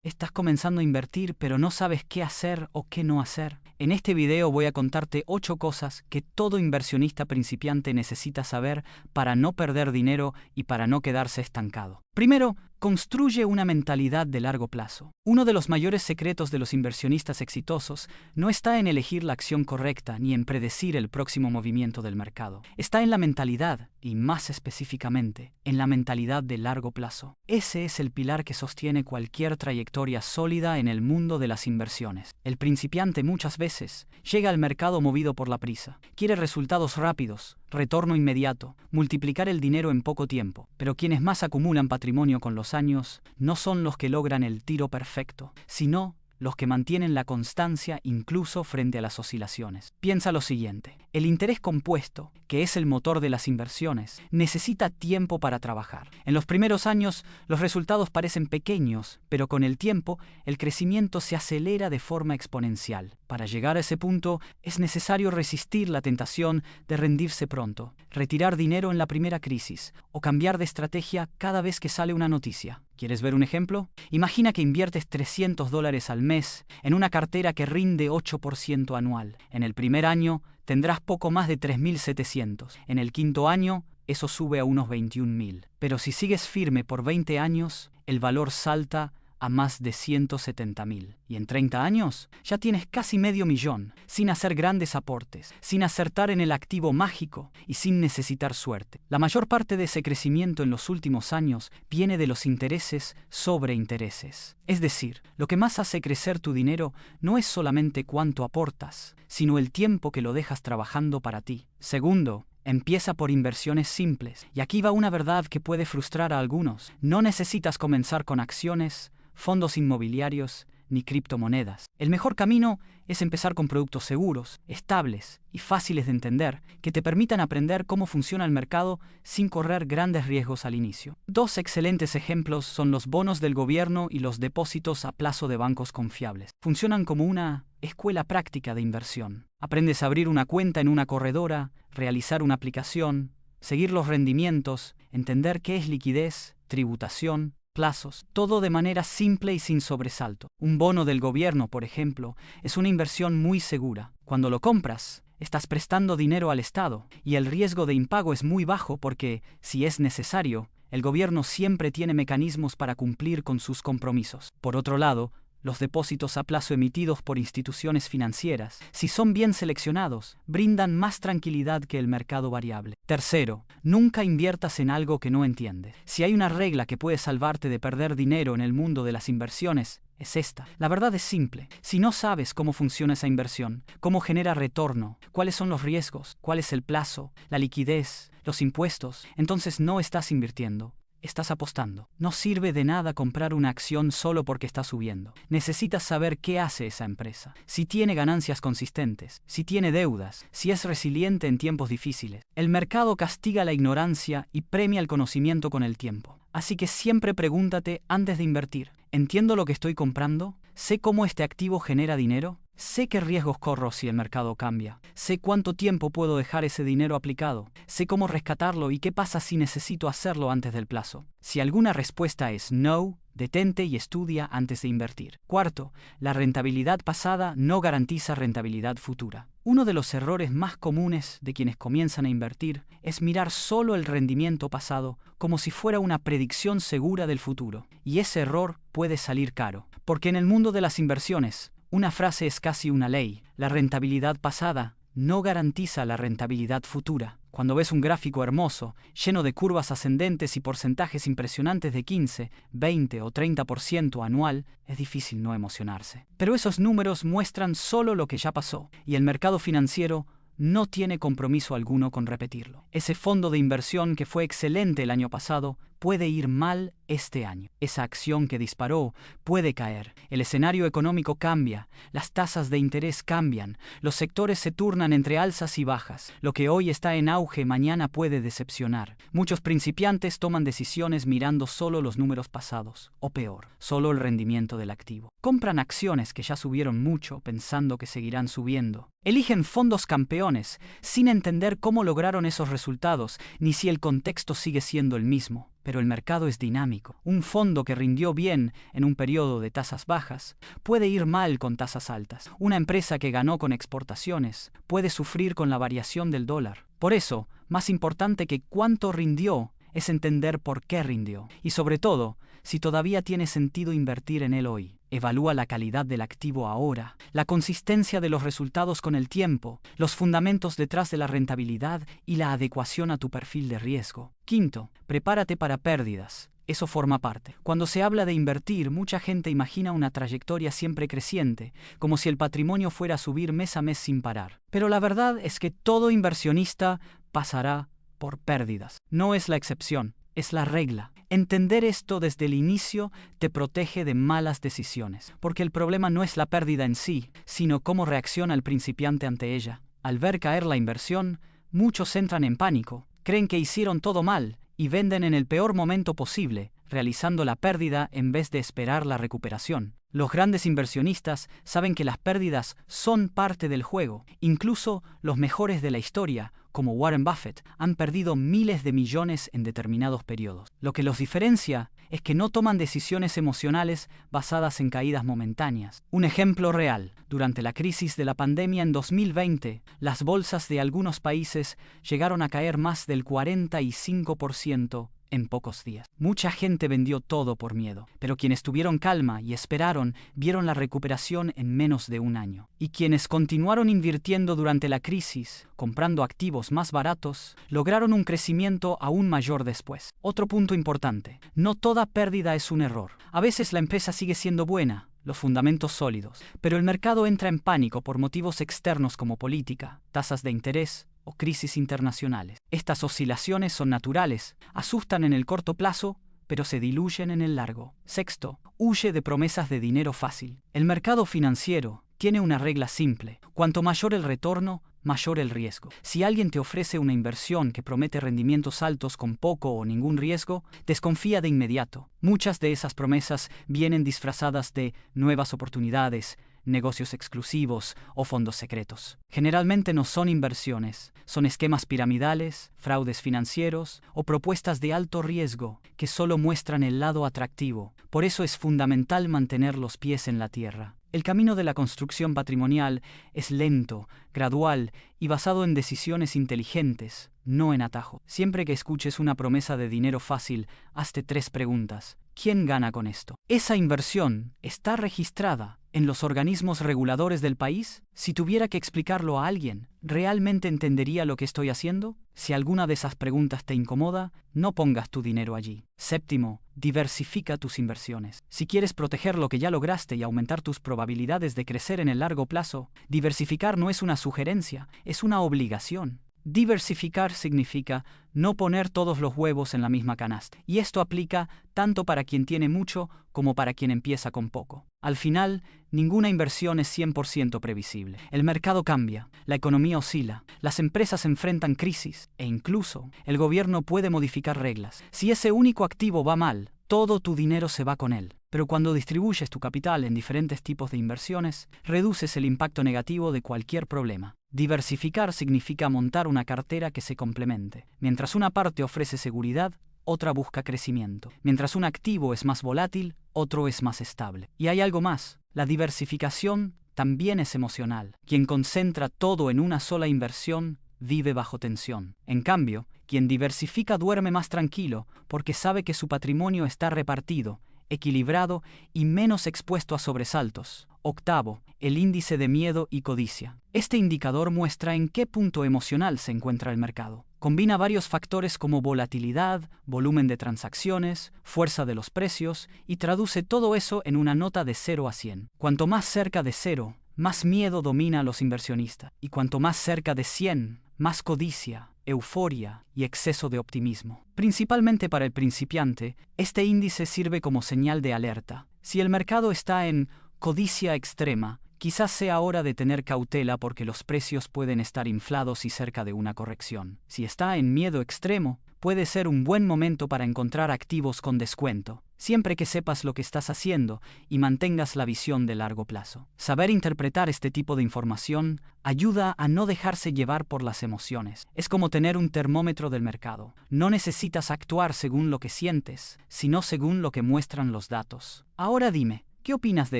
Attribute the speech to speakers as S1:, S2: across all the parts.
S1: Estás comenzando a invertir, pero no sabes qué hacer o qué no hacer. En este video voy a contarte 8 cosas que todo inversionista principiante necesita saber para no perder dinero y para no quedarse estancado. Primero, construye una mentalidad de largo plazo. Uno de los mayores secretos de los inversionistas exitosos no está en elegir la acción correcta ni en predecir el próximo movimiento del mercado. Está en la mentalidad y, más específicamente, en la mentalidad de largo plazo. Ese es el pilar que sostiene cualquier trayectoria sólida en el mundo de las inversiones. El principiante muchas veces llega al mercado movido por la prisa. Quiere resultados rápidos, retorno inmediato, multiplicar el dinero en poco tiempo. Pero quienes más acumulan patrimonio con los años no son los que logran el tiro perfecto, sino los que mantienen la constancia incluso frente a las oscilaciones. Piensa lo siguiente: el interés compuesto, que es el motor de las inversiones, necesita tiempo para trabajar. En los primeros años, los resultados parecen pequeños, pero con el tiempo, el crecimiento se acelera de forma exponencial. Para llegar a ese punto, es necesario resistir la tentación de rendirse pronto, retirar dinero en la primera crisis o cambiar de estrategia cada vez que sale una noticia. ¿Quieres ver un ejemplo? Imagina que inviertes $300 al mes en una cartera que rinde 8% anual. En el primer año tendrás poco más de 3.700. En el quinto año, eso sube a unos 21.000. Pero si sigues firme por 20 años, el valor salta a más de 170.000. Y en 30 años ya tienes casi $500,000, sin hacer grandes aportes, sin acertar en el activo mágico y sin necesitar suerte. La mayor parte de ese crecimiento en los últimos años viene de los intereses sobre intereses. Es decir, lo que más hace crecer tu dinero no es solamente cuánto aportas, sino el tiempo que lo dejas trabajando para ti. Segundo, empieza por inversiones simples. Y aquí va una verdad que puede frustrar a algunos. No necesitas comenzar con acciones, fondos inmobiliarios ni criptomonedas. El mejor camino es empezar con productos seguros, estables y fáciles de entender, que te permitan aprender cómo funciona el mercado sin correr grandes riesgos al inicio. 2 excelentes ejemplos son los bonos del gobierno y los depósitos a plazo de bancos confiables. Funcionan como una escuela práctica de inversión. Aprendes a abrir una cuenta en una corredora, realizar una aplicación, seguir los rendimientos, entender qué es liquidez, tributación, plazos, todo de manera simple y sin sobresalto. Un bono del gobierno, por ejemplo, es una inversión muy segura. Cuando lo compras, estás prestando dinero al Estado y el riesgo de impago es muy bajo porque, si es necesario, el gobierno siempre tiene mecanismos para cumplir con sus compromisos. Por otro lado, los depósitos a plazo emitidos por instituciones financieras, si son bien seleccionados, brindan más tranquilidad que el mercado variable. Tercero, nunca inviertas en algo que no entiendes. Si hay una regla que puede salvarte de perder dinero en el mundo de las inversiones, es esta. La verdad es simple. Si no sabes cómo funciona esa inversión, cómo genera retorno, cuáles son los riesgos, cuál es el plazo, la liquidez, los impuestos, entonces no estás invirtiendo. Estás apostando. No sirve de nada comprar una acción solo porque está subiendo. Necesitas saber qué hace esa empresa, si tiene ganancias consistentes, si tiene deudas, si es resiliente en tiempos difíciles. El mercado castiga la ignorancia y premia el conocimiento con el tiempo. Así que siempre pregúntate antes de invertir: ¿entiendo lo que estoy comprando? ¿Sé cómo este activo genera dinero? ¿Sé qué riesgos corro si el mercado cambia? ¿Sé cuánto tiempo puedo dejar ese dinero aplicado? ¿Sé cómo rescatarlo y qué pasa si necesito hacerlo antes del plazo? Si alguna respuesta es no, detente y estudia antes de invertir. Cuarto, la rentabilidad pasada no garantiza rentabilidad futura. Uno de los errores más comunes de quienes comienzan a invertir es mirar solo el rendimiento pasado como si fuera una predicción segura del futuro. Y ese error puede salir caro, porque en el mundo de las inversiones, una frase es casi una ley: la rentabilidad pasada no garantiza la rentabilidad futura. Cuando ves un gráfico hermoso, lleno de curvas ascendentes y porcentajes impresionantes de 15, 20 o 30% anual, es difícil no emocionarse. Pero esos números muestran solo lo que ya pasó, y el mercado financiero no tiene compromiso alguno con repetirlo. Ese fondo de inversión que fue excelente el año pasado puede ir mal este año. Esa acción que disparó puede caer. El escenario económico cambia, las tasas de interés cambian, los sectores se turnan entre alzas y bajas. Lo que hoy está en auge mañana puede decepcionar. Muchos principiantes toman decisiones mirando solo los números pasados, o peor, solo el rendimiento del activo. Compran acciones que ya subieron mucho pensando que seguirán subiendo. Eligen fondos campeones sin entender cómo lograron esos resultados ni si el contexto sigue siendo el mismo. pero el mercado es dinámico. Un fondo que rindió bien en un periodo de tasas bajas puede ir mal con tasas altas. Una empresa que ganó con exportaciones puede sufrir con la variación del dólar. Por eso, más importante que cuánto rindió es entender por qué rindió. Y sobre todo, si todavía tiene sentido invertir en él hoy. Evalúa la calidad del activo ahora, la consistencia de los resultados con el tiempo, los fundamentos detrás de la rentabilidad y la adecuación a tu perfil de riesgo. Quinto, prepárate para pérdidas. Eso forma parte. Cuando se habla de invertir, mucha gente imagina una trayectoria siempre creciente, como si el patrimonio fuera a subir mes a mes sin parar. Pero la verdad es que todo inversionista pasará por pérdidas. No es la excepción, es la regla. Entender esto desde el inicio te protege de malas decisiones, porque el problema no es la pérdida en sí, sino cómo reacciona el principiante ante ella. Al ver caer la inversión, muchos entran en pánico, creen que hicieron todo mal y venden en el peor momento posible, realizando la pérdida en vez de esperar la recuperación. Los grandes inversionistas saben que las pérdidas son parte del juego. Incluso los mejores de la historia, como Warren Buffett, han perdido miles de millones en determinados periodos. Lo que los diferencia es que no toman decisiones emocionales basadas en caídas momentáneas. Un ejemplo real: durante la crisis de la pandemia en 2020, las bolsas de algunos países llegaron a caer más del 45% en pocos días. Mucha gente vendió todo por miedo, pero quienes tuvieron calma y esperaron vieron la recuperación en menos de un año. Y quienes continuaron invirtiendo durante la crisis, comprando activos más baratos, lograron un crecimiento aún mayor después. Otro punto importante: no toda pérdida es un error. A veces la empresa sigue siendo buena, los fundamentos sólidos, pero el mercado entra en pánico por motivos externos como política, tasas de interés o crisis internacionales. Estas oscilaciones son naturales, asustan en el corto plazo, pero se diluyen en el largo. Sexto, huye de promesas de dinero fácil. El mercado financiero tiene una regla simple: cuanto mayor el retorno, mayor el riesgo. Si alguien te ofrece una inversión que promete rendimientos altos con poco o ningún riesgo, desconfía de inmediato. Muchas de esas promesas vienen disfrazadas de nuevas oportunidades, negocios exclusivos o fondos secretos. Generalmente no son inversiones, son esquemas piramidales, fraudes financieros o propuestas de alto riesgo que solo muestran el lado atractivo. Por eso es fundamental mantener los pies en la tierra. El camino de la construcción patrimonial es lento, gradual y basado en decisiones inteligentes, no en atajo. Siempre que escuches una promesa de dinero fácil, hazte 3 preguntas. ¿Quién gana con esto? ¿Esa inversión está registrada en los organismos reguladores del país? Si tuviera que explicarlo a alguien, ¿realmente entendería lo que estoy haciendo? Si alguna de esas preguntas te incomoda, no pongas tu dinero allí. Séptimo, diversifica tus inversiones. Si quieres proteger lo que ya lograste y aumentar tus probabilidades de crecer en el largo plazo, diversificar no es una sugerencia, es una obligación. Diversificar significa no poner todos los huevos en la misma canasta. Y esto aplica tanto para quien tiene mucho como para quien empieza con poco. Al final, ninguna inversión es 100% previsible. El mercado cambia, la economía oscila, las empresas enfrentan crisis e incluso el gobierno puede modificar reglas. Si ese único activo va mal, todo tu dinero se va con él. Pero cuando distribuyes tu capital en diferentes tipos de inversiones, reduces el impacto negativo de cualquier problema. Diversificar significa montar una cartera que se complemente. Mientras una parte ofrece seguridad, otra busca crecimiento. Mientras un activo es más volátil, otro es más estable. Y hay algo más: la diversificación también es emocional. Quien concentra todo en una sola inversión vive bajo tensión. En cambio, quien diversifica duerme más tranquilo porque sabe que su patrimonio está repartido, equilibrado y menos expuesto a sobresaltos. Octavo, el índice de miedo y codicia. Este indicador muestra en qué punto emocional se encuentra el mercado. Combina varios factores como volatilidad, volumen de transacciones, fuerza de los precios y traduce todo eso en una nota de 0 a 100. Cuanto más cerca de 0, más miedo domina a los inversionistas. Y cuanto más cerca de 100, más codicia, euforia y exceso de optimismo. Principalmente para el principiante, este índice sirve como señal de alerta. Si el mercado está en codicia extrema, quizás sea hora de tener cautela porque los precios pueden estar inflados y cerca de una corrección. Si está en miedo extremo, puede ser un buen momento para encontrar activos con descuento, siempre que sepas lo que estás haciendo y mantengas la visión de largo plazo. Saber interpretar este tipo de información ayuda a no dejarse llevar por las emociones. Es como tener un termómetro del mercado. No necesitas actuar según lo que sientes, sino según lo que muestran los datos. Ahora dime, ¿qué opinas de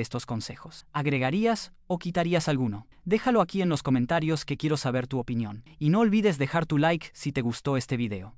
S1: estos consejos? ¿Agregarías o quitarías alguno? Déjalo aquí en los comentarios que quiero saber tu opinión. Y no olvides dejar tu like si te gustó este video.